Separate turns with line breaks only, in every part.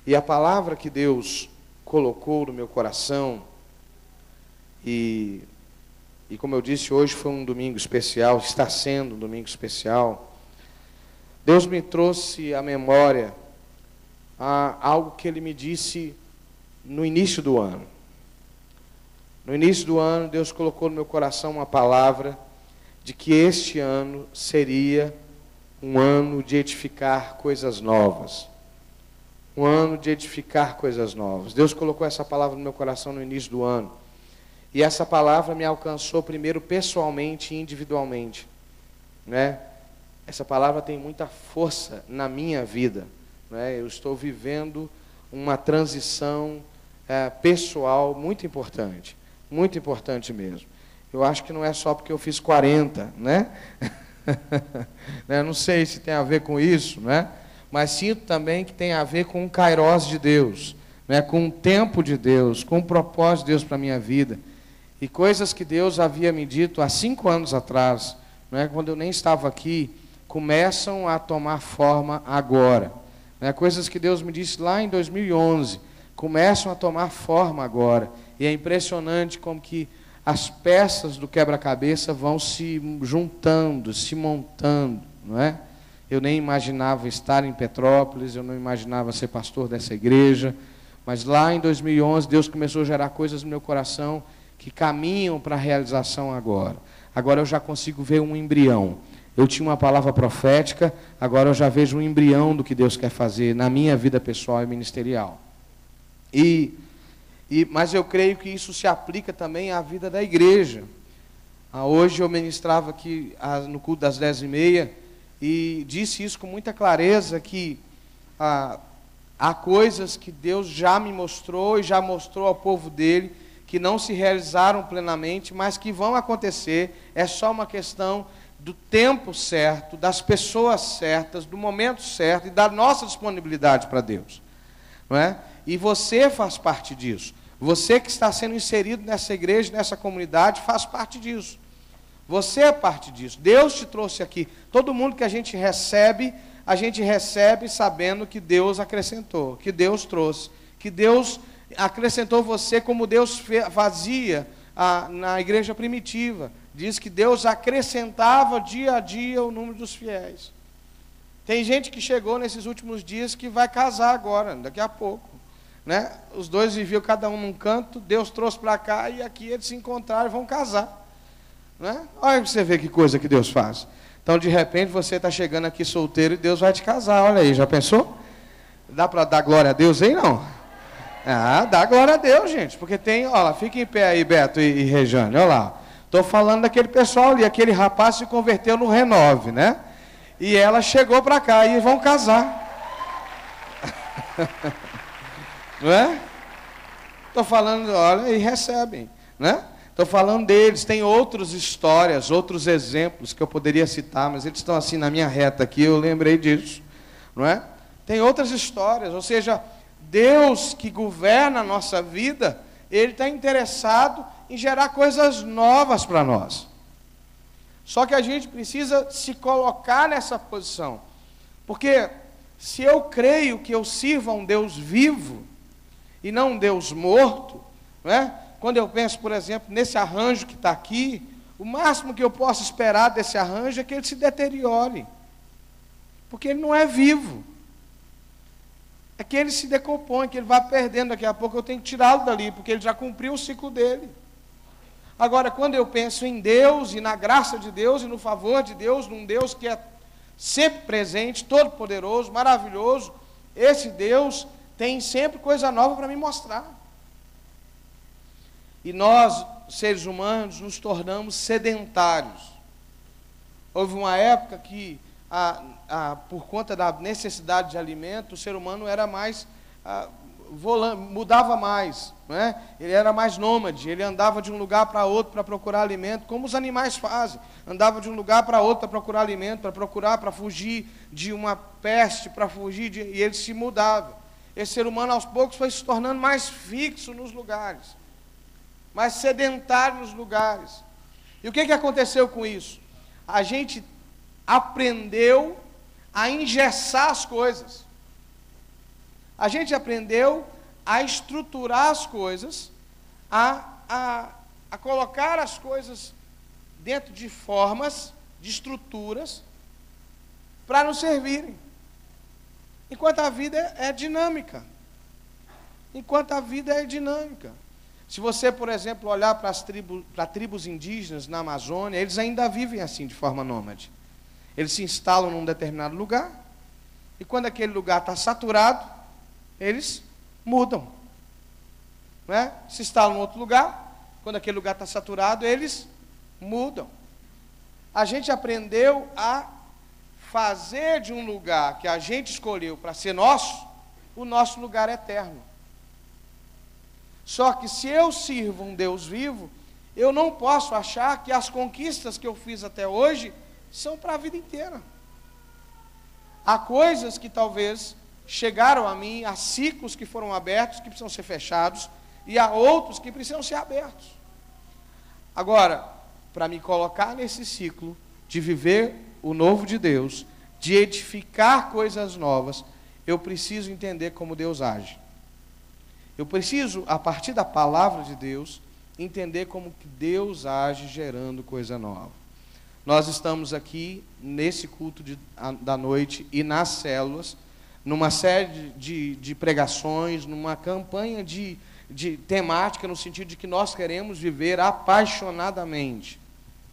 E a palavra que Deus colocou no meu coração, e como eu disse, hoje foi um domingo especial, está sendo um domingo especial. Deus me trouxe à memória algo que Ele me disse no início do ano. No início do ano, Deus colocou no meu coração uma palavra de que este ano seria um ano de edificar coisas novas. Um ano de edificar coisas novas. Deus colocou essa palavra no meu coração no início do ano. E essa palavra me alcançou primeiro pessoalmente e individualmente, né? Essa palavra tem muita força na minha vida, né? Eu estou vivendo uma transição pessoal muito importante mesmo. Eu acho que não é só porque eu fiz 40, né? Não sei se tem a ver com isso, né? Mas sinto também que tem a ver com o Kairos de Deus, né? Com o tempo de Deus, com o propósito de Deus para a minha vida. E coisas que Deus havia me dito há 5 anos atrás, né? Quando eu nem estava aqui, começam a tomar forma agora, né? Coisas que Deus me disse lá em 2011, começam a tomar forma agora. E é impressionante como que as peças do quebra-cabeça vão se juntando, se montando, não é? Eu nem imaginava estar em Petrópolis, eu não imaginava ser pastor dessa igreja, mas lá em 2011 Deus começou a gerar coisas no meu coração que caminham para a realização agora. Agora eu já consigo ver um embrião. Eu tinha uma palavra profética, agora eu já vejo um embrião do que Deus quer fazer na minha vida pessoal e ministerial. Mas eu creio que isso se aplica também à vida da igreja. Hoje eu ministrava aqui no culto das 10h30 e disse isso com muita clareza, que há coisas que Deus já me mostrou e já mostrou ao povo dele, que não se realizaram plenamente, mas que vão acontecer. É só uma questão do tempo certo, das pessoas certas, do momento certo e da nossa disponibilidade para Deus, não é? E você faz parte disso. Você que está sendo inserido nessa igreja, nessa comunidade, faz parte disso. Você é parte disso. Deus te trouxe aqui. Todo mundo que a gente recebe sabendo que Deus acrescentou, que Deus trouxe, que Deus acrescentou você como Deus fazia na igreja primitiva. Diz que Deus acrescentava dia a dia o número dos fiéis. Tem gente que chegou nesses últimos dias que vai casar agora, daqui a pouco, né? Os dois viviam cada um num canto, Deus trouxe para cá e aqui eles se encontraram e vão casar, né? Olha para você ver que coisa que Deus faz. Então, de repente, você está chegando aqui solteiro e Deus vai te casar. Olha aí, já pensou? Dá para dar glória a Deus aí, não? Dá glória a Deus, gente, porque tem, olha lá, fica em pé aí, Beto e Rejane, olha lá. Estou falando daquele pessoal ali, aquele rapaz se converteu no Renove, né? E ela chegou para cá e vão casar. Não é? Estou falando, olha, e recebem, né? Estou falando deles, tem outras histórias, outros exemplos que eu poderia citar, mas eles estão assim na minha reta aqui, eu lembrei disso, não é? Tem outras histórias, ou seja, Deus que governa a nossa vida, Ele está interessado em gerar coisas novas para nós. Só que a gente precisa se colocar nessa posição, porque se eu creio que eu sirvo a um Deus vivo e não um Deus morto, não é? Quando eu penso, por exemplo, nesse arranjo que está aqui, o máximo que eu posso esperar desse arranjo é que ele se deteriore, porque ele não é vivo. É que ele se decompõe, que ele vai perdendo, daqui a pouco eu tenho que tirá-lo dali, porque ele já cumpriu o ciclo dele. Agora, quando eu penso em Deus, e na graça de Deus, e no favor de Deus, num Deus que é sempre presente, todo-poderoso, maravilhoso, esse Deus tem sempre coisa nova para me mostrar. E nós, seres humanos, nos tornamos sedentários. Houve uma época que, por conta da necessidade de alimento, o ser humano era mais, mudava mais, não é? Ele era mais nômade, ele andava de um lugar para outro para procurar alimento, como os animais fazem. Andava de um lugar para outro para procurar alimento, para fugir de uma peste, e ele se mudava. Esse ser humano, aos poucos, foi se tornando mais fixo nos lugares, mais sedentário nos lugares. E o que aconteceu com isso? A gente aprendeu a engessar as coisas. A gente aprendeu a estruturar as coisas, a colocar as coisas dentro de formas, de estruturas, para nos servirem. Enquanto a vida é dinâmica. Enquanto a vida é dinâmica. Se você, por exemplo, olhar para tribos indígenas na Amazônia, eles ainda vivem assim, de forma nômade. Eles se instalam num determinado lugar, e quando aquele lugar está saturado, eles mudam. Não é? Se instalam em outro lugar, quando aquele lugar está saturado, eles mudam. A gente aprendeu a fazer de um lugar que a gente escolheu para ser nosso, o nosso lugar eterno. Só que se eu sirvo um Deus vivo, eu não posso achar que as conquistas que eu fiz até hoje são para a vida inteira. Há coisas que talvez chegaram a mim, há ciclos que foram abertos, que precisam ser fechados, e há outros que precisam ser abertos. Agora, para me colocar nesse ciclo de viver o novo de Deus, de edificar coisas novas, eu preciso entender como Deus age. Eu preciso, a partir da palavra de Deus, entender como que Deus age gerando coisa nova. Nós estamos aqui, nesse culto da noite e nas células, numa série de pregações, numa campanha de temática, no sentido de que nós queremos viver apaixonadamente.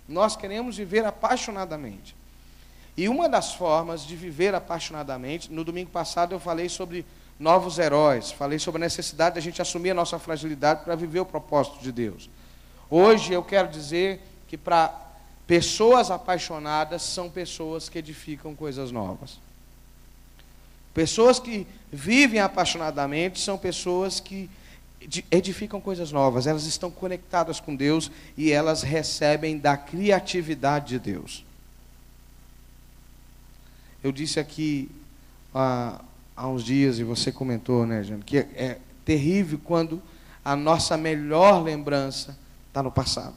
Nós queremos viver apaixonadamente. E uma das formas de viver apaixonadamente, no domingo passado eu falei sobre novos heróis, falei sobre a necessidade de a gente assumir a nossa fragilidade para viver o propósito de Deus. Hoje eu quero dizer que para pessoas apaixonadas são pessoas que edificam coisas novas. Pessoas que vivem apaixonadamente são pessoas que edificam coisas novas, elas estão conectadas com Deus e elas recebem da criatividade de Deus. Eu disse aqui há uns dias, e você comentou, né, Jane, que é terrível quando a nossa melhor lembrança está no passado.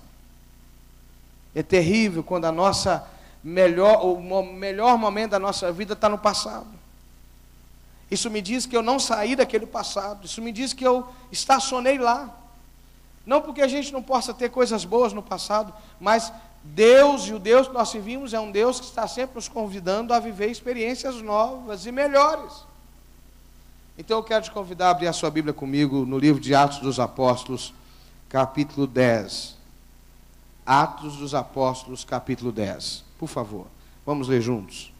É terrível quando o melhor momento da nossa vida está no passado. Isso me diz que eu não saí daquele passado. Isso me diz que eu estacionei lá. Não porque a gente não possa ter coisas boas no passado, mas Deus, e o Deus que nós servimos, é um Deus que está sempre nos convidando a viver experiências novas e melhores. Então eu quero te convidar a abrir a sua Bíblia comigo no livro de Atos dos Apóstolos, capítulo 10. Atos dos Apóstolos, capítulo 10. Por favor, vamos ler juntos.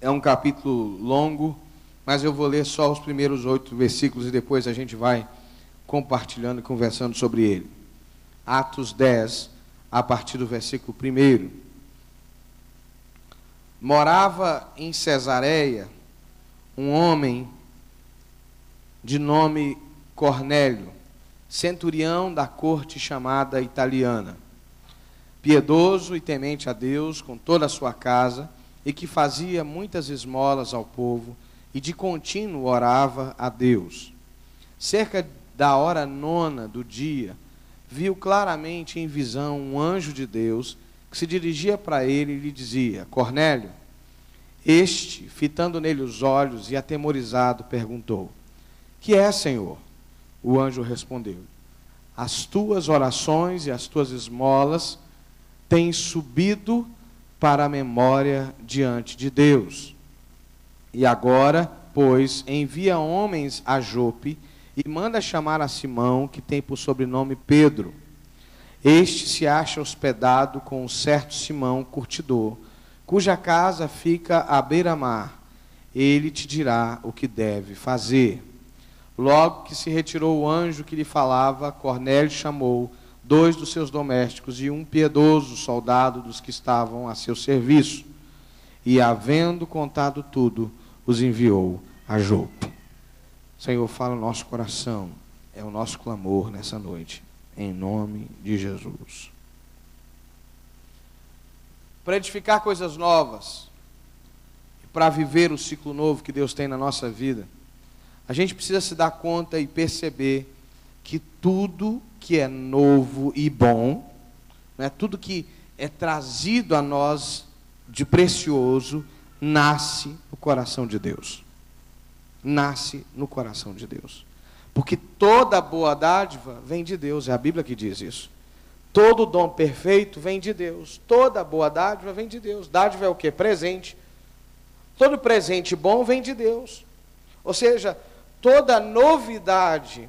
É um capítulo longo, mas eu vou ler só os primeiros 8 versículos e depois a gente vai compartilhando e conversando sobre ele. Atos 10, a partir do versículo 1. Morava em Cesareia um homem de nome Cornélio, centurião da corte chamada italiana, piedoso e temente a Deus com toda a sua casa, e que fazia muitas esmolas ao povo, e de contínuo orava a Deus. Cerca da hora 9 do dia, viu claramente em visão um anjo de Deus, que se dirigia para ele e lhe dizia: Cornélio. Este, fitando nele os olhos e atemorizado, perguntou: Que é, Senhor? O anjo respondeu: As tuas orações e as tuas esmolas têm subido para a memória diante de Deus. E agora, pois, envia homens a Jope e manda chamar a Simão, que tem por sobrenome Pedro. Este se acha hospedado com um certo Simão, curtidor, cuja casa fica à beira-mar. Ele te dirá o que deve fazer. Logo que se retirou o anjo que lhe falava, Cornélio chamou 2 dos seus domésticos e um piedoso soldado dos que estavam a seu serviço. E, havendo contado tudo, os enviou a Jope. Senhor, fala no nosso coração. É o nosso clamor nessa noite. Em nome de Jesus. Para edificar coisas novas, para viver o ciclo novo que Deus tem na nossa vida, a gente precisa se dar conta e perceber que tudo que é novo e bom, né, tudo que é trazido a nós de precioso, nasce no coração de Deus. Nasce no coração de Deus. Porque toda boa dádiva vem de Deus, é a Bíblia que diz isso. Todo dom perfeito vem de Deus. Toda boa dádiva vem de Deus. Dádiva é o quê? Presente. Todo presente bom vem de Deus. Ou seja, toda novidade,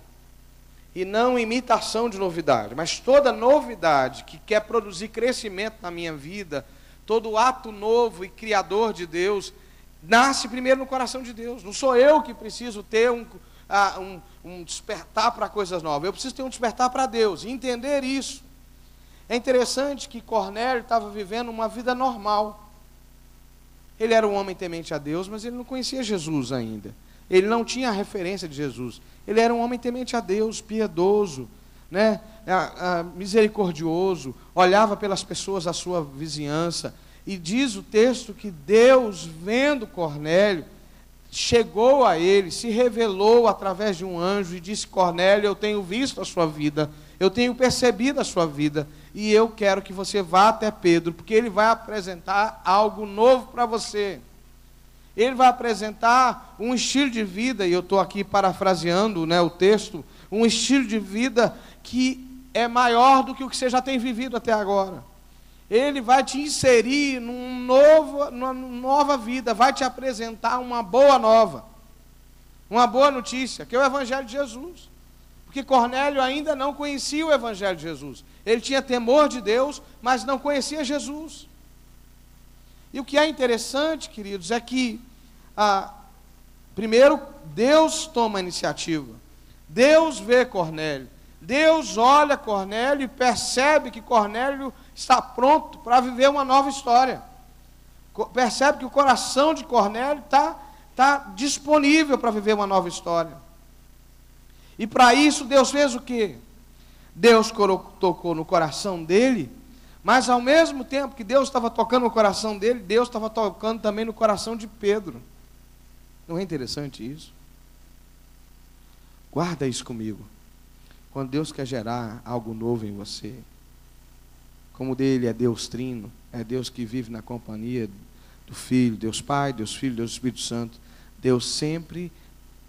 e não imitação de novidade, mas toda novidade que quer produzir crescimento na minha vida, todo ato novo e criador de Deus, nasce primeiro no coração de Deus. Não sou eu que preciso ter um despertar para coisas novas. Eu preciso ter um despertar para Deus, e entender isso. É interessante que Cornélio estava vivendo uma vida normal. Ele era um homem temente a Deus, mas ele não conhecia Jesus ainda. Ele não tinha a referência de Jesus. Ele era um homem temente a Deus, piedoso, né? Misericordioso, olhava pelas pessoas da sua vizinhança. E diz o texto que Deus, vendo Cornélio, chegou a ele, se revelou através de um anjo e disse: Cornélio, eu tenho visto a sua vida, eu tenho percebido a sua vida, e eu quero que você vá até Pedro, porque ele vai apresentar algo novo para você. Ele vai apresentar um estilo de vida, e eu estou aqui parafraseando, né, o texto, um estilo de vida que é maior do que o que você já tem vivido até agora. Ele vai te inserir numa nova vida, vai te apresentar uma boa nova, uma boa notícia, que é o Evangelho de Jesus. Porque Cornélio ainda não conhecia o Evangelho de Jesus. Ele tinha temor de Deus, mas não conhecia Jesus. E o que é interessante, queridos, é que, primeiro, Deus toma a iniciativa. Deus vê Cornélio. Deus olha Cornélio e percebe que Cornélio está pronto para viver uma nova história. Percebe que o coração de Cornélio está disponível para viver uma nova história. E para isso Deus fez o quê? Deus tocou no coração dele, mas ao mesmo tempo que Deus estava tocando no coração dele, Deus estava tocando também no coração de Pedro. Não é interessante isso? Guarda isso comigo. Quando Deus quer gerar algo novo em você, como dele é Deus trino, é Deus que vive na companhia do Filho, Deus Pai, Deus Filho, Deus Espírito Santo, Deus sempre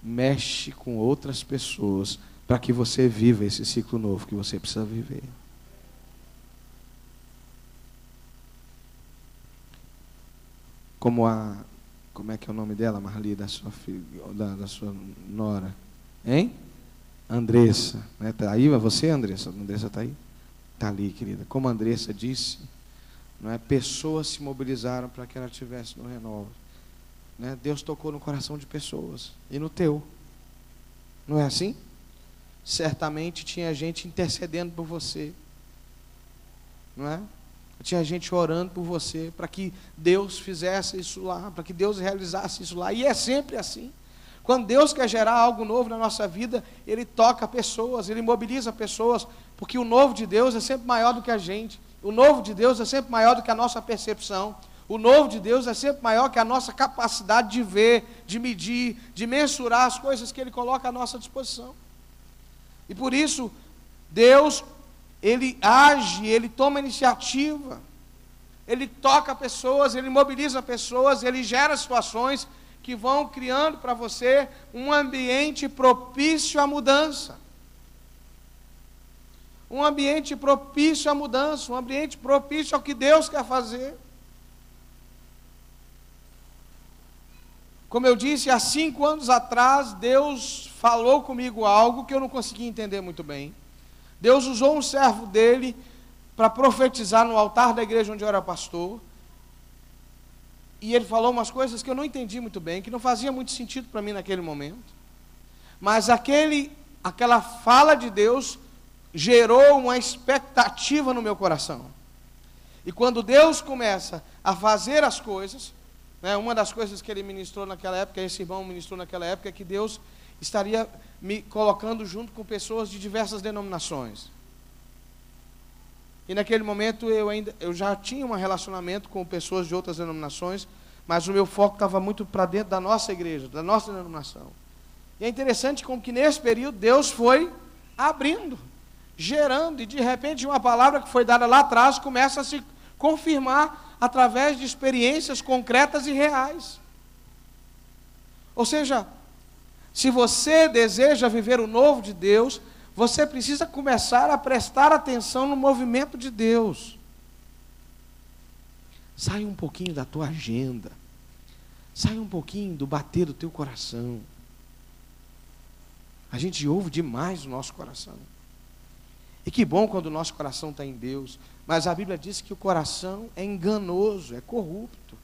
mexe com outras pessoas para que você viva esse ciclo novo que você precisa viver. Como é que é o nome dela, Marli, da sua filha, da sua nora? Hein? Andressa, né? Tá aí, você, Andressa? Andressa está aí? Está ali, querida. Como a Andressa disse, não é? Pessoas se mobilizaram para que ela estivesse no Renova. Né? Deus tocou no coração de pessoas, e no teu. Não é assim? Certamente tinha gente intercedendo por você. Não é? Tinha gente orando por você, para que Deus fizesse isso lá, para que Deus realizasse isso lá. E é sempre assim. Quando Deus quer gerar algo novo na nossa vida, Ele toca pessoas, Ele mobiliza pessoas, porque o novo de Deus é sempre maior do que a gente. O novo de Deus é sempre maior do que a nossa percepção. O novo de Deus é sempre maior que a nossa capacidade de ver, de medir, de mensurar as coisas que Ele coloca à nossa disposição. E por isso, Deus, Ele age, Ele toma iniciativa, Ele toca pessoas, Ele mobiliza pessoas, Ele gera situações que vão criando para você um ambiente propício à mudança. Um ambiente propício à mudança, um ambiente propício ao que Deus quer fazer. Como eu disse, há 5 anos atrás, Deus falou comigo algo que eu não conseguia entender muito bem. Deus usou um servo dele para profetizar no altar da igreja onde eu era pastor. E ele falou umas coisas que eu não entendi muito bem, que não fazia muito sentido para mim naquele momento. Mas aquela fala de Deus gerou uma expectativa no meu coração. E quando Deus começa a fazer as coisas, né, uma das coisas que ele ministrou naquela época, esse irmão ministrou naquela época, é que Deus estaria me colocando junto com pessoas de diversas denominações. E naquele momento eu já tinha um relacionamento com pessoas de outras denominações, mas o meu foco estava muito para dentro da nossa igreja, da nossa denominação. E é interessante como que nesse período Deus foi abrindo, gerando, e de repente uma palavra que foi dada lá atrás começa a se confirmar através de experiências concretas e reais. Ou seja, se você deseja viver o novo de Deus, você precisa começar a prestar atenção no movimento de Deus. Sai um pouquinho da tua agenda. Sai um pouquinho do bater do teu coração. A gente ouve demais o nosso coração. E que bom quando o nosso coração está em Deus. Mas a Bíblia diz que o coração é enganoso, é corrupto.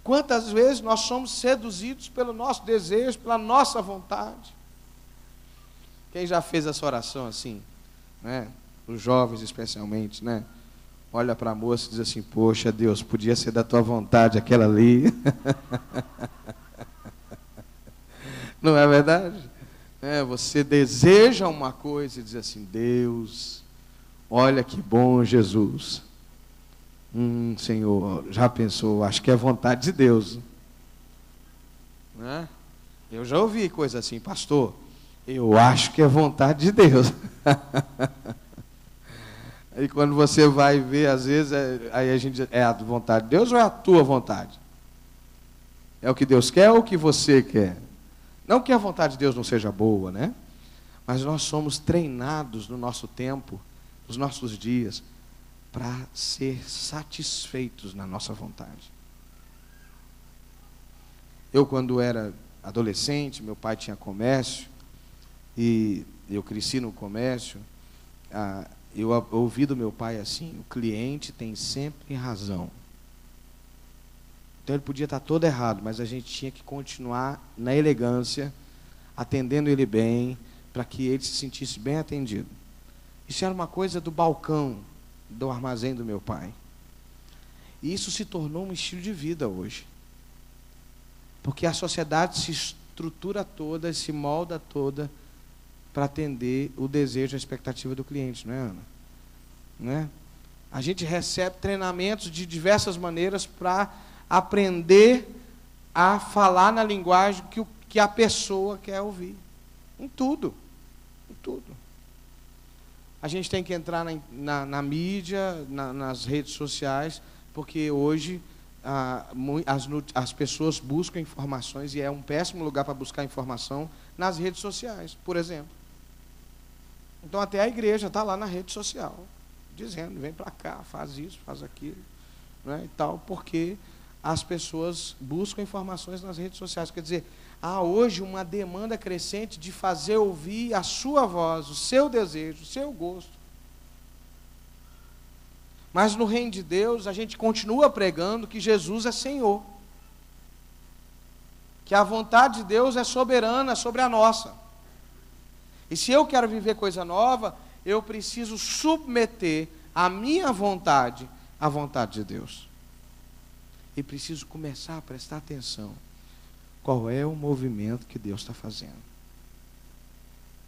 Quantas vezes nós somos seduzidos pelo nosso desejo, pela nossa vontade? Quem já fez essa oração assim, né? Os jovens especialmente, né? Olha para a moça e diz assim: poxa, Deus, podia ser da tua vontade aquela ali. Não é verdade? Você deseja uma coisa e diz assim: Deus, olha que bom Jesus. Senhor, já pensou? Acho que é vontade de Deus. Né? Eu já ouvi coisa assim: pastor, eu acho que é vontade de Deus. E quando você vai ver, às vezes, aí a gente diz: é a vontade de Deus ou é a tua vontade? É o que Deus quer ou o que você quer? Não que a vontade de Deus não seja boa, né? Mas nós somos treinados no nosso tempo, nos nossos dias, para ser satisfeitos na nossa vontade. Eu, quando era adolescente, meu pai tinha comércio, e eu cresci no comércio, eu ouvi do meu pai assim: o cliente tem sempre razão. Então ele podia estar todo errado, mas a gente tinha que continuar na elegância, atendendo ele bem, para que ele se sentisse bem atendido. Isso era uma coisa do balcão, do armazém do meu pai. E isso se tornou um estilo de vida hoje. Porque a sociedade se estrutura toda, se molda toda para atender o desejo, a expectativa do cliente, não é, Ana? Não é? A gente recebe treinamentos de diversas maneiras para aprender a falar na linguagem que a pessoa quer ouvir. Em tudo. Em tudo. A gente tem que entrar na mídia, nas redes sociais, porque hoje as pessoas buscam informações, e é um péssimo lugar para buscar informação nas redes sociais, por exemplo. Então até a igreja está lá na rede social, dizendo: vem para cá, faz isso, faz aquilo, né, e tal, porque as pessoas buscam informações nas redes sociais. Quer dizer, há hoje uma demanda crescente de fazer ouvir a sua voz, o seu desejo, o seu gosto. Mas no reino de Deus, a gente continua pregando que Jesus é Senhor. Que a vontade de Deus é soberana sobre a nossa. E se eu quero viver coisa nova, eu preciso submeter a minha vontade à vontade de Deus. E preciso começar a prestar atenção. Qual é o movimento que Deus está fazendo?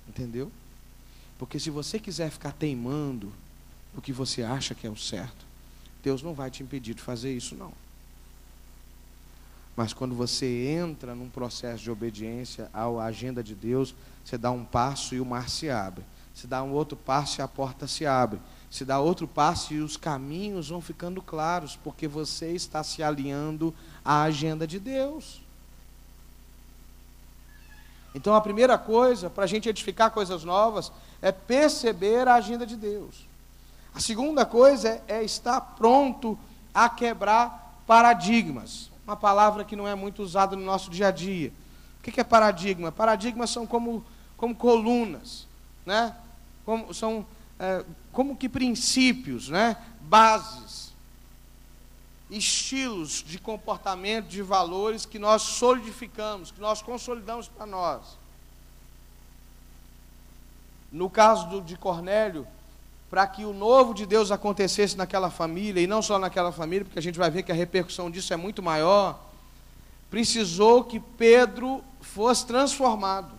Entendeu? Porque se você quiser ficar teimando no que você acha que é o certo, Deus não vai te impedir de fazer isso, não. Mas quando você entra num processo de obediência à agenda de Deus, você dá um passo e o mar se abre. Se dá um outro passo e a porta se abre. Se dá outro passo e os caminhos vão ficando claros, porque você está se alinhando à agenda de Deus. Então a primeira coisa, para a gente edificar coisas novas, é perceber a agenda de Deus. A segunda coisa é estar pronto a quebrar paradigmas. Uma palavra que não é muito usada no nosso dia a dia. O que é paradigma? Paradigmas são como colunas, né? São como que princípios, né? Bases, estilos de comportamento, de valores que nós solidificamos, que nós consolidamos para nós. No caso de Cornélio, para que o novo de Deus acontecesse naquela família, e não só naquela família, porque a gente vai ver que a repercussão disso é muito maior, precisou que Pedro fosse transformado.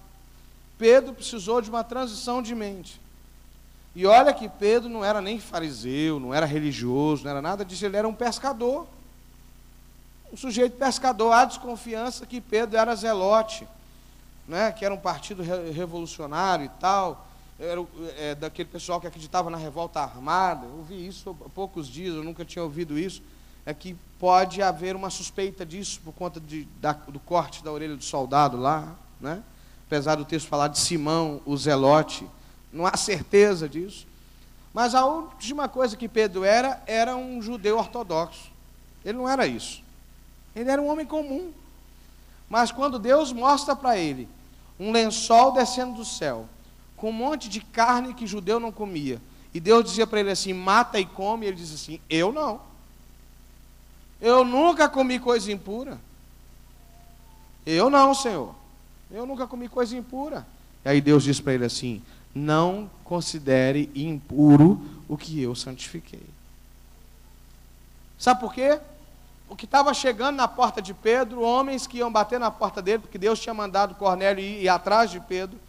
Pedro precisou de uma transição de mente. E olha que Pedro não era nem fariseu, não era religioso, não era nada disso, ele era um pescador. Um sujeito pescador. Há desconfiança que Pedro era zelote, né, que era um partido revolucionário e tal. daquele pessoal que acreditava na revolta armada. Eu ouvi isso há poucos dias, eu nunca tinha ouvido isso. É que pode haver uma suspeita disso por conta do corte da orelha do soldado lá, né? Apesar do texto falar de Simão, o Zelote, não há certeza disso. Mas a última coisa que Pedro era um judeu ortodoxo. Ele não era isso. Ele era um homem comum. Mas quando Deus mostra para ele um lençol descendo do céu, com um monte de carne que judeu não comia, e Deus dizia para ele assim, mata e come, ele diz assim, eu não. Eu nunca comi coisa impura. Eu não, Senhor. Eu nunca comi coisa impura. E aí Deus diz para ele assim, não considere impuro o que eu santifiquei. Sabe por quê? Porque estava chegando na porta de Pedro, homens que iam bater na porta dele, porque Deus tinha mandado Cornélio ir atrás de Pedro,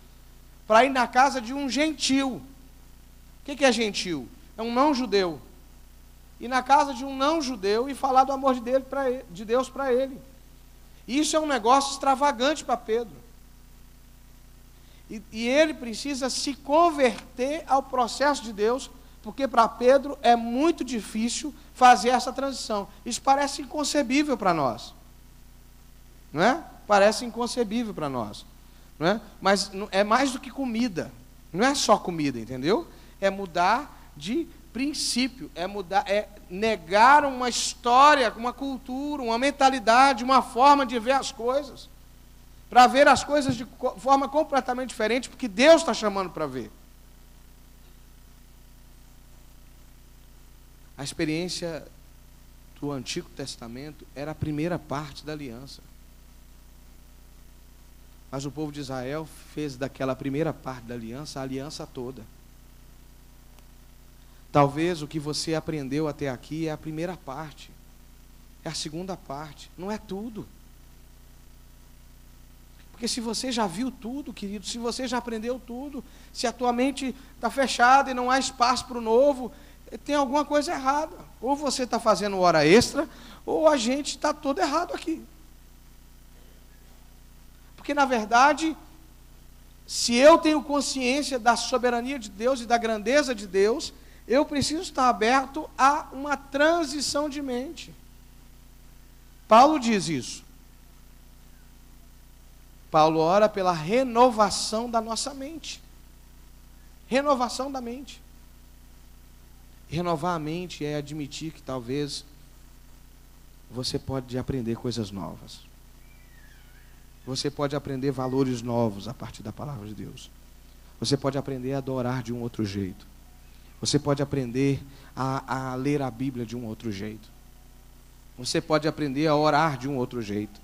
para ir na casa de um gentil. O que é gentil? É um não-judeu. Ir na casa de um não-judeu e falar do amor de Deus para ele. Isso é um negócio extravagante para Pedro. E ele precisa se converter ao processo de Deus, porque para Pedro é muito difícil fazer essa transição. Isso parece inconcebível para nós. Não é? Parece inconcebível para nós. Não é? Mas é mais do que comida. Não é só comida, entendeu? É mudar de princípio, é negar uma história, uma cultura, uma mentalidade, uma forma de ver as coisas. Para ver as coisas de forma completamente diferente, porque Deus está chamando para ver. A experiência do Antigo Testamento era a primeira parte da aliança. Mas o povo de Israel fez daquela primeira parte da aliança a aliança toda. Talvez o que você aprendeu até aqui é a primeira parte, é a segunda parte, não é tudo. Porque se você já viu tudo, querido, se você já aprendeu tudo, se a tua mente está fechada e não há espaço para o novo, tem alguma coisa errada. Ou você está fazendo hora extra, ou a gente está todo errado aqui. Porque, na verdade, se eu tenho consciência da soberania de Deus e da grandeza de Deus, eu preciso estar aberto a uma transição de mente. Paulo diz isso. Paulo ora pela renovação da nossa mente. Renovação da mente. Renovar a mente é admitir que talvez você pode aprender coisas novas. Você pode aprender valores novos a partir da palavra de Deus. Você pode aprender a adorar de um outro jeito. Você pode aprender a ler a Bíblia de um outro jeito. Você pode aprender a orar de um outro jeito.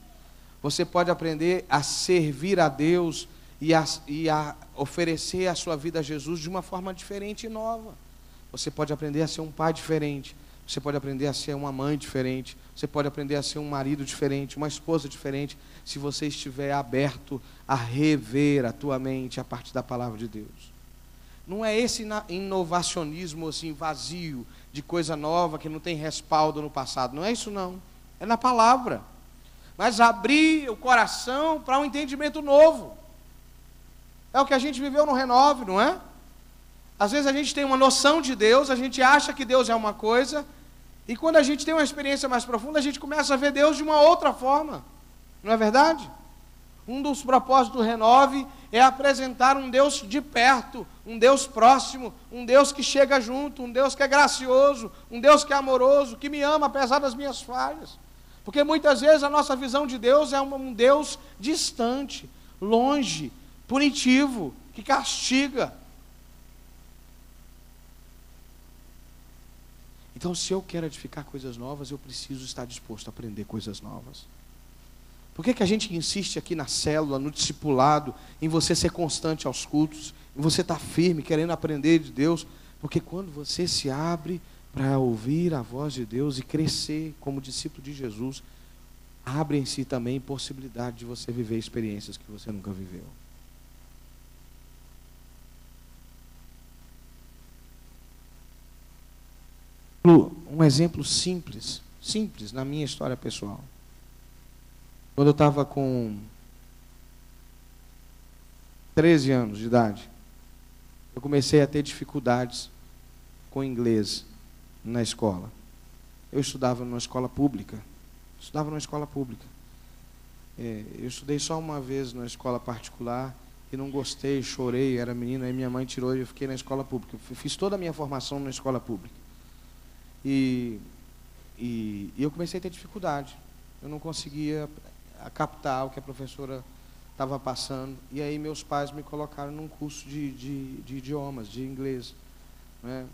Você pode aprender a servir a Deus e a oferecer a sua vida a Jesus de uma forma diferente e nova. Você pode aprender a ser um pai diferente. Você pode aprender a ser uma mãe diferente. Você pode aprender a ser um marido diferente, uma esposa diferente, se você estiver aberto a rever a tua mente a partir da palavra de Deus. Não é esse inovacionismo assim vazio, de coisa nova que não tem respaldo no passado. Não é isso não. É na palavra. Mas abrir o coração para um entendimento novo. É o que a gente viveu no Renove, não é? Às vezes a gente tem uma noção de Deus, a gente acha que Deus é uma coisa, e quando a gente tem uma experiência mais profunda, a gente começa a ver Deus de uma outra forma. Não é verdade? Um dos propósitos do Renove é apresentar um Deus de perto, um Deus próximo, um Deus que chega junto, um Deus que é gracioso, um Deus que é amoroso, que me ama apesar das minhas falhas. Porque muitas vezes a nossa visão de Deus é um Deus distante, longe, punitivo, que castiga. Então, se eu quero edificar coisas novas, eu preciso estar disposto a aprender coisas novas. Por que a gente insiste aqui na célula, no discipulado, em você ser constante aos cultos, em você estar firme, querendo aprender de Deus? Porque quando você se abre para ouvir a voz de Deus e crescer como discípulo de Jesus, abre em si também possibilidade de você viver experiências que você nunca viveu. Um exemplo simples na minha história pessoal. Quando eu estava com 13 anos de idade, eu comecei a ter dificuldades com inglês na escola. Eu estudava numa escola pública. Eu estudei só uma vez na escola particular e não gostei, chorei, era menina, aí minha mãe tirou e eu fiquei na escola pública. Eu fiz toda a minha formação na escola pública. E eu comecei a ter dificuldade. Eu não conseguia captar o que a professora estava passando. E aí meus pais me colocaram num curso de idiomas, de inglês, né,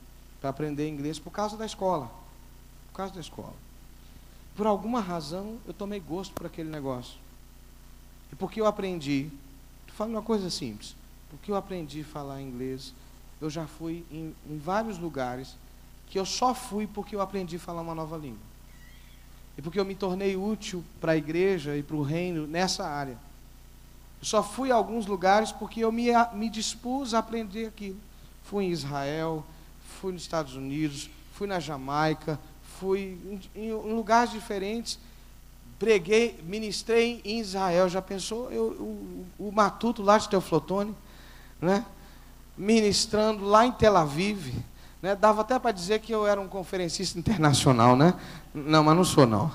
para aprender inglês por causa da escola. Por alguma razão, eu tomei gosto por aquele negócio. E porque eu aprendi, estou falando uma coisa simples, porque eu aprendi a falar inglês, eu já fui em vários lugares que eu só fui porque eu aprendi a falar uma nova língua. E porque eu me tornei útil para a igreja e para o reino nessa área. Eu só fui a alguns lugares porque eu me dispus a aprender aquilo. Fui em Israel, fui nos Estados Unidos, fui na Jamaica, fui em lugares diferentes, preguei, ministrei em Israel. Já pensou? O matuto lá de Teoflotone, né? Ministrando lá em Tel Aviv, né? Dava até para dizer que eu era um conferencista internacional, né? Não, mas não sou não.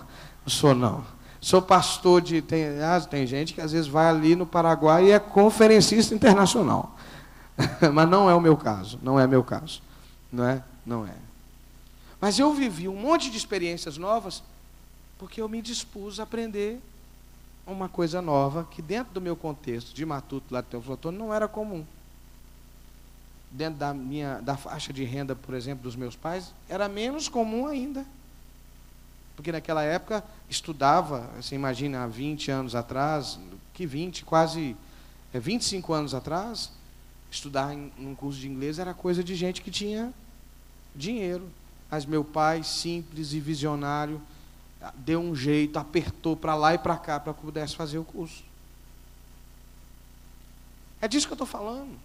Sou pastor de... Tem gente que às vezes vai ali no Paraguai e é conferencista internacional. Mas não é o meu caso, não é. Mas eu vivi um monte de experiências novas porque eu me dispus a aprender uma coisa nova que dentro do meu contexto de matuto lá de Teoflotone não era comum. Dentro da faixa de renda, por exemplo, dos meus pais, era menos comum ainda. Porque naquela época estudava, você imagina, há 20 anos atrás, quase 25 anos atrás, estudar num curso de inglês era coisa de gente que tinha dinheiro. Mas meu pai, simples e visionário, deu um jeito, apertou para lá e para cá para que eu pudesse fazer o curso. É disso que eu estou falando.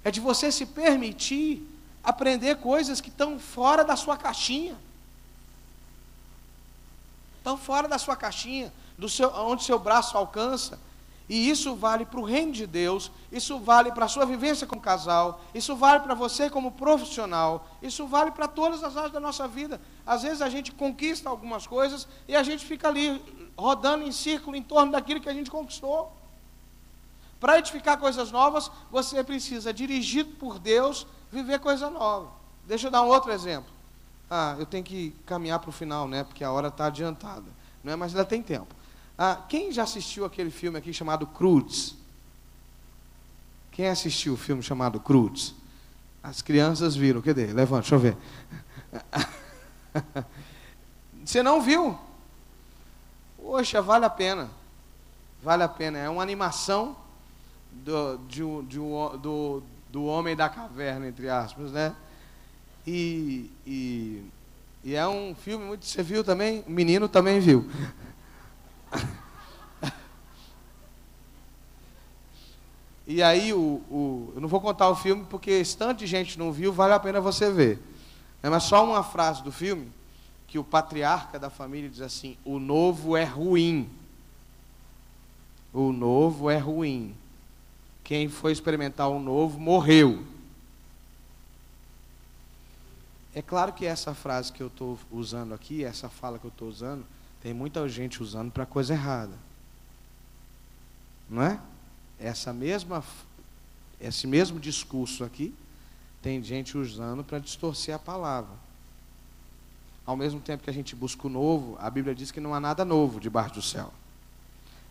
É de você se permitir aprender coisas que estão fora da sua caixinha. Estão fora da sua caixinha, onde seu braço alcança. E isso vale para o reino de Deus, isso vale para a sua vivência como casal, isso vale para você como profissional, isso vale para todas as áreas da nossa vida. Às vezes a gente conquista algumas coisas e a gente fica ali rodando em círculo em torno daquilo que a gente conquistou. Para edificar coisas novas, você precisa, dirigido por Deus, viver coisa nova. Deixa eu dar um outro exemplo. Eu tenho que caminhar para o final, né? Porque a hora está adiantada, né? Mas ainda tem tempo. Quem já assistiu aquele filme aqui chamado Croods? Quem assistiu o filme chamado Croods? As crianças viram. Cadê? Levanta, deixa eu ver. Você não viu? Poxa, vale a pena. Vale a pena. É uma animação do homem da caverna, entre aspas, né? E é um filme muito... Você viu também? O menino também viu. E aí, eu não vou contar o filme, porque esse tanto de gente não viu, vale a pena você ver. Mas só uma frase do filme, que o patriarca da família diz assim: o novo é ruim. O novo é ruim. Quem foi experimentar o novo, morreu. É claro que essa frase que eu estou usando aqui, essa fala que eu estou usando, tem muita gente usando para coisa errada. Não é? Esse mesmo discurso aqui, tem gente usando para distorcer a palavra. Ao mesmo tempo que a gente busca o novo, a Bíblia diz que não há nada novo debaixo do céu.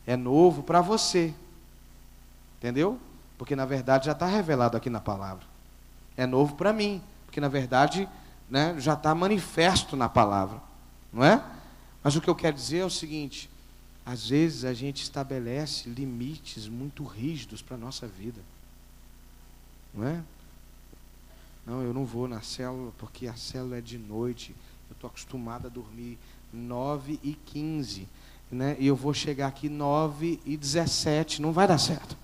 É novo para você. Entendeu? Porque na verdade já está revelado aqui na palavra. É novo para mim, porque na verdade, né, já está manifesto na palavra. Não é? Mas o que eu quero dizer é o seguinte: às vezes a gente estabelece limites muito rígidos para a nossa vida. Não é? Não, eu não vou na célula porque a célula é de noite. Eu estou acostumado a dormir 9h15. Né? E eu vou chegar aqui 9h17. Não vai dar certo.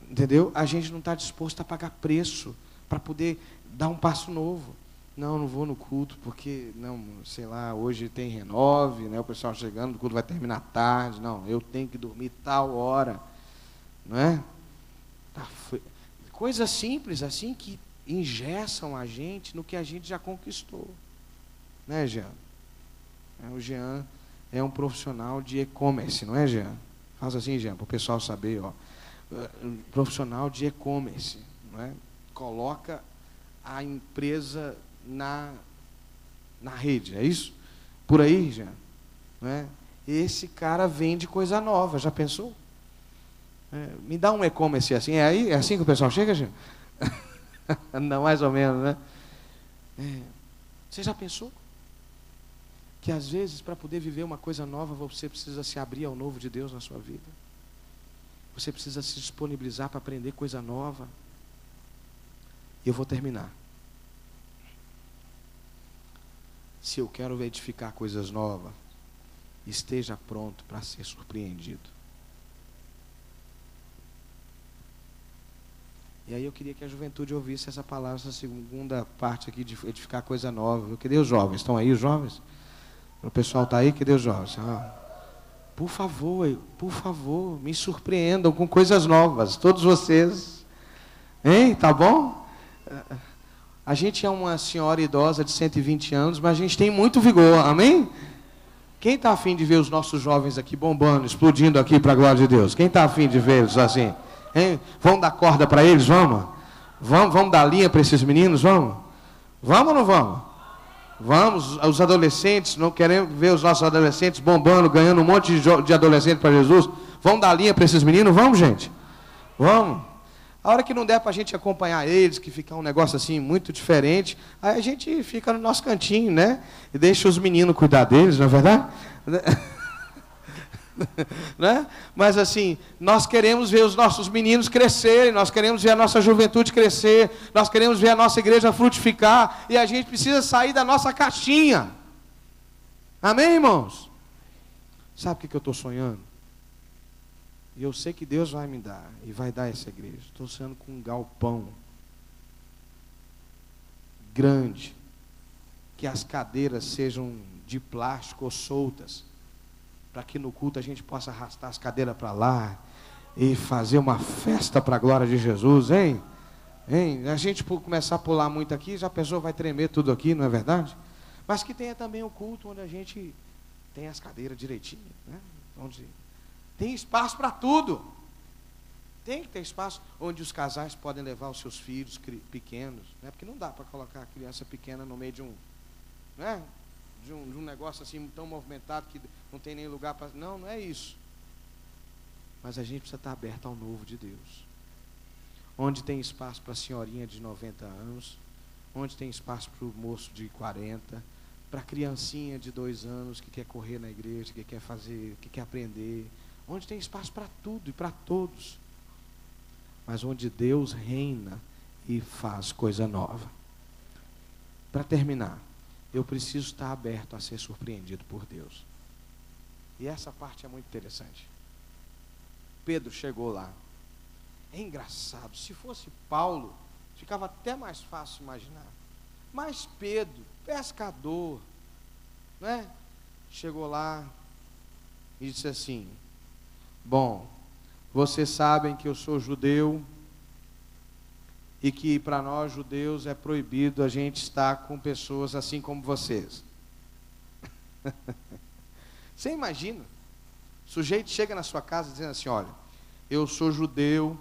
Entendeu? A gente não está disposto a pagar preço para poder dar um passo novo. Não vou no culto porque, não, sei lá, hoje tem renove, né? O pessoal chegando, o culto vai terminar tarde. Não, eu tenho que dormir tal hora. Não é? Coisas simples assim que engessam a gente no que a gente já conquistou. Né, Jean? O Jean é um profissional de e-commerce, não é, Jean? Faz assim, Jean, para o pessoal saber, ó. Profissional de e-commerce, não é? Coloca a empresa na rede, é isso? Por aí, Jean? Não é? Esse cara vende coisa nova, já pensou? Me dá um e-commerce assim, é assim que o pessoal chega, Jean? Não, mais ou menos, né? Você já pensou? Que às vezes, para poder viver uma coisa nova, você precisa se abrir ao novo de Deus na sua vida. Você precisa se disponibilizar para aprender coisa nova. E eu vou terminar. Se eu quero edificar coisas novas, esteja pronto para ser surpreendido. E aí eu queria que a juventude ouvisse essa palavra, essa segunda parte aqui de edificar coisa nova. Cadê os jovens? Estão aí os jovens? O pessoal está aí? Cadê os jovens? Por favor, me surpreendam com coisas novas, todos vocês. Hein? Tá bom? A gente é uma senhora idosa de 120 anos, mas a gente tem muito vigor, amém? Quem está afim de ver os nossos jovens aqui bombando, explodindo aqui para a glória de Deus? Quem está afim de vê-los assim? Hein? Vamos dar corda para eles, vamos? Vamos dar linha para esses meninos, vamos? Vamos ou não vamos? Vamos, os adolescentes, não queremos ver os nossos adolescentes bombando, ganhando um monte de adolescente para Jesus. Vamos dar linha para esses meninos, vamos, gente? Vamos. A hora que não der para a gente acompanhar eles, que fica um negócio assim muito diferente, aí a gente fica no nosso cantinho, né? E deixa os meninos cuidar deles, não é verdade? Né? Mas assim, nós queremos ver os nossos meninos crescerem, nós queremos ver a nossa juventude crescer, nós queremos ver a nossa igreja frutificar, e a gente precisa sair da nossa caixinha. Amém, irmãos? Sabe o que eu estou sonhando? E eu sei que Deus vai me dar, e vai dar essa igreja. Estou sonhando com um galpão grande, que as cadeiras sejam de plástico ou soltas, para que no culto a gente possa arrastar as cadeiras para lá e fazer uma festa para a glória de Jesus, hein? Hein? A gente começar a pular muito aqui, já a pessoa vai tremer tudo aqui, não é verdade? Mas que tenha também o culto onde a gente tem as cadeiras direitinho, né? Onde tem espaço para tudo. Tem que ter espaço onde os casais podem levar os seus filhos pequenos, né? Porque não dá para colocar a criança pequena no meio de um, né? De um negócio assim tão movimentado que não tem nem lugar para... Não é isso. Mas a gente precisa estar aberto ao novo de Deus. Onde tem espaço para a senhorinha de 90 anos, onde tem espaço para o moço de 40, para a criancinha de 2 anos que quer correr na igreja, que quer fazer, que quer aprender. Onde tem espaço para tudo e para todos. Mas onde Deus reina e faz coisa nova. Para terminar, eu preciso estar aberto a ser surpreendido por Deus. E essa parte é muito interessante. Pedro chegou lá. É engraçado, se fosse Paulo, ficava até mais fácil imaginar. Mas Pedro, pescador, né? Chegou lá e disse assim: bom, vocês sabem que eu sou judeu e que para nós judeus é proibido a gente estar com pessoas assim como vocês. Você imagina? O sujeito chega na sua casa dizendo assim: olha, eu sou judeu,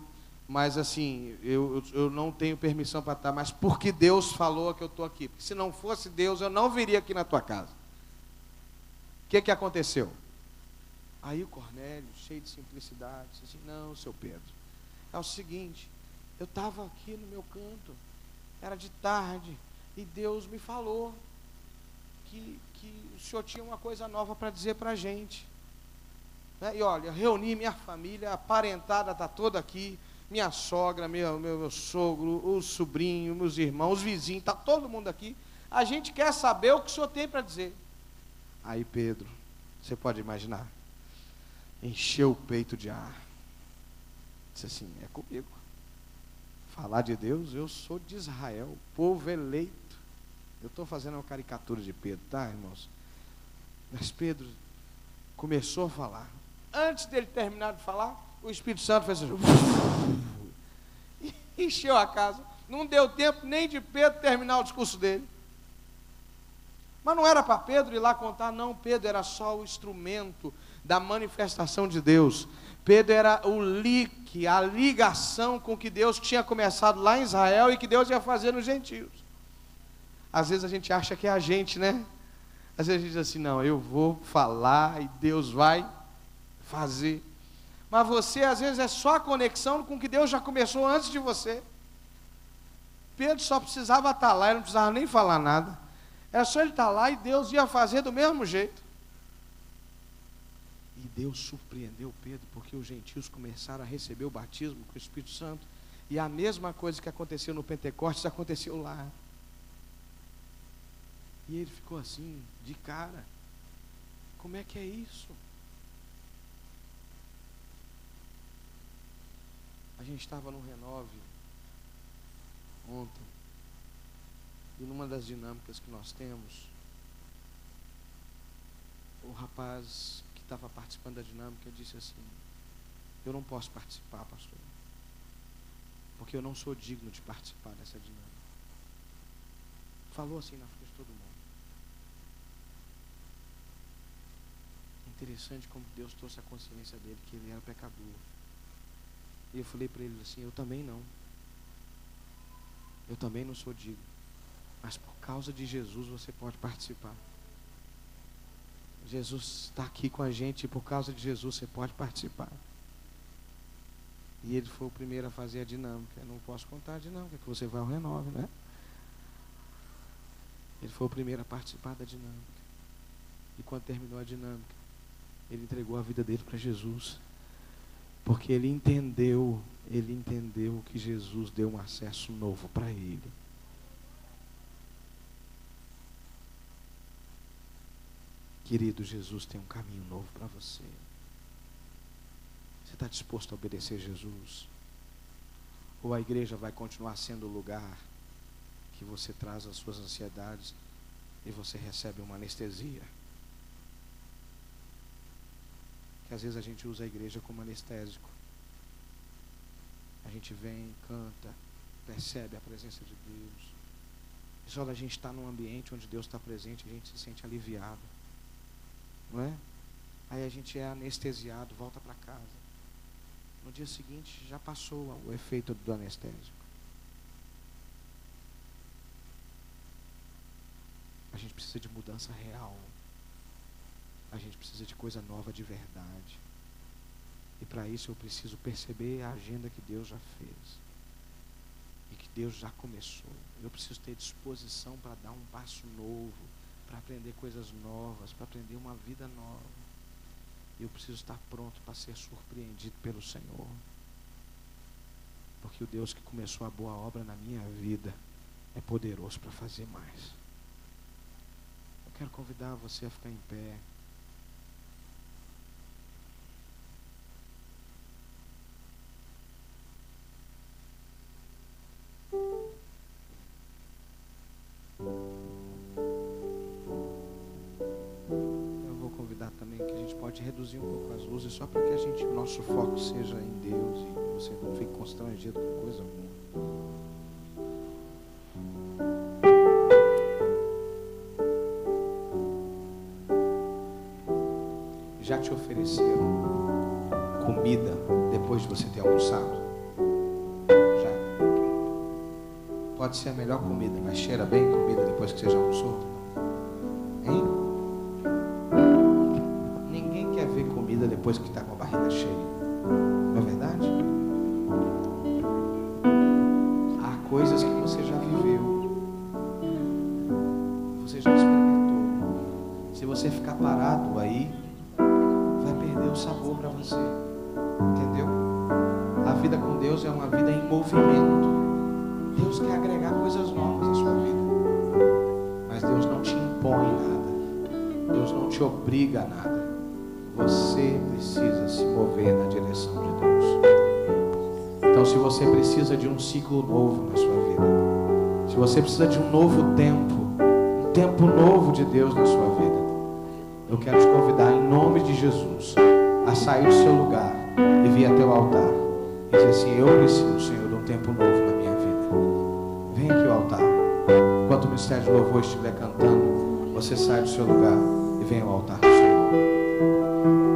mas assim, eu não tenho permissão para estar, mas porque Deus falou que eu estou aqui. Porque se não fosse Deus, eu não viria aqui na tua casa. O que aconteceu? Aí o Cornélio, cheio de simplicidade, disse assim: não, seu Pedro, é o seguinte, eu estava aqui no meu canto, era de tarde, e Deus me falou que o senhor tinha uma coisa nova para dizer para a gente. E olha, reuni minha família, a parentada está toda aqui, minha sogra, meu sogro, o sobrinho, meus irmãos, os vizinhos, está todo mundo aqui. A gente quer saber o que o senhor tem para dizer. Aí Pedro, você pode imaginar, encheu o peito de ar. Disse assim: é comigo. Falar de Deus, eu sou de Israel, povo eleito. Eu estou fazendo uma caricatura de Pedro, tá, irmãos? Mas Pedro começou a falar. Antes dele terminar de falar, o Espírito Santo fez assim: encheu a casa. Não deu tempo nem de Pedro terminar o discurso dele. Mas não era para Pedro ir lá contar, não. Pedro era só o instrumento da manifestação de Deus. Pedro era o link, a ligação com que Deus tinha começado lá em Israel e que Deus ia fazer nos gentios. Às vezes a gente acha que é a gente, né? Às vezes a gente diz assim, não, eu vou falar e Deus vai fazer. Mas você, às vezes, é só a conexão com que Deus já começou antes de você. Pedro só precisava estar lá, ele não precisava nem falar nada. Era só ele estar lá e Deus ia fazer do mesmo jeito. E Deus surpreendeu Pedro, porque os gentios começaram a receber o batismo com o Espírito Santo. E a mesma coisa que aconteceu no Pentecostes, aconteceu lá. E ele ficou assim, de cara. Como é que é isso? A gente estava no Renove ontem. E numa das dinâmicas que nós temos, o rapaz que estava participando da dinâmica disse assim, eu não posso participar, pastor, porque eu não sou digno de participar dessa dinâmica. Falou assim na frente de todo mundo. Interessante como Deus trouxe a consciência dele que ele era pecador. E eu falei para ele assim, eu também não sou digno, mas por causa de Jesus você pode participar. Jesus está aqui com a gente e por causa de Jesus você pode participar. E ele foi o primeiro a fazer a dinâmica. Eu não posso contar a dinâmica, que você vai ao Renove, né? Ele foi o primeiro a participar da dinâmica. E quando terminou a dinâmica, ele entregou a vida dele para Jesus. Porque ele entendeu que Jesus deu um acesso novo para ele. Querido, Jesus tem um caminho novo para você. Você está disposto a obedecer Jesus? Ou a igreja vai continuar sendo o lugar que você traz as suas ansiedades e você recebe uma anestesia? Que às vezes a gente usa a igreja como anestésico. A gente vem, canta, percebe a presença de Deus. E só da gente estar num ambiente onde Deus está presente, a gente se sente aliviado. Não é? Aí a gente é anestesiado, volta para casa. No dia seguinte já passou o efeito do anestésico. A gente precisa de mudança real. A gente precisa de coisa nova de verdade. E para isso eu preciso perceber a agenda que Deus já fez. E que Deus já começou. Eu preciso ter disposição para dar um passo novo, para aprender coisas novas, para aprender uma vida nova. Eu preciso estar pronto para ser surpreendido pelo Senhor. Porque o Deus que começou a boa obra na minha vida é poderoso para fazer mais. Eu quero convidar você a ficar em pé. Pode reduzir um pouco as luzes só para que o nosso foco seja em Deus e você não fique constrangido com coisa alguma. Já te ofereceram comida depois de você ter almoçado? Já. Pode ser a melhor comida, mas cheira bem comida depois que você já almoçou? Hein? Depois que está com a barriga cheia. Não é verdade? Há coisas que você já viveu. Você já experimentou. Se você ficar parado aí, vai perder o sabor para você. Entendeu? A vida com Deus é uma vida em movimento. Deus quer agregar coisas novas à sua vida. Mas Deus não te impõe nada. Deus não te obriga a nada. Você precisa se mover na direção de Deus. Então, se você precisa de um ciclo novo na sua vida, se você precisa de um novo tempo, um tempo novo de Deus na sua vida, eu quero te convidar em nome de Jesus a sair do seu lugar e vir até o altar e dizer assim: eu preciso, Senhor, de um tempo novo na minha vida. Ministério de Louvor estiver cantando, você sai do seu lugar e vem ao altar do Senhor.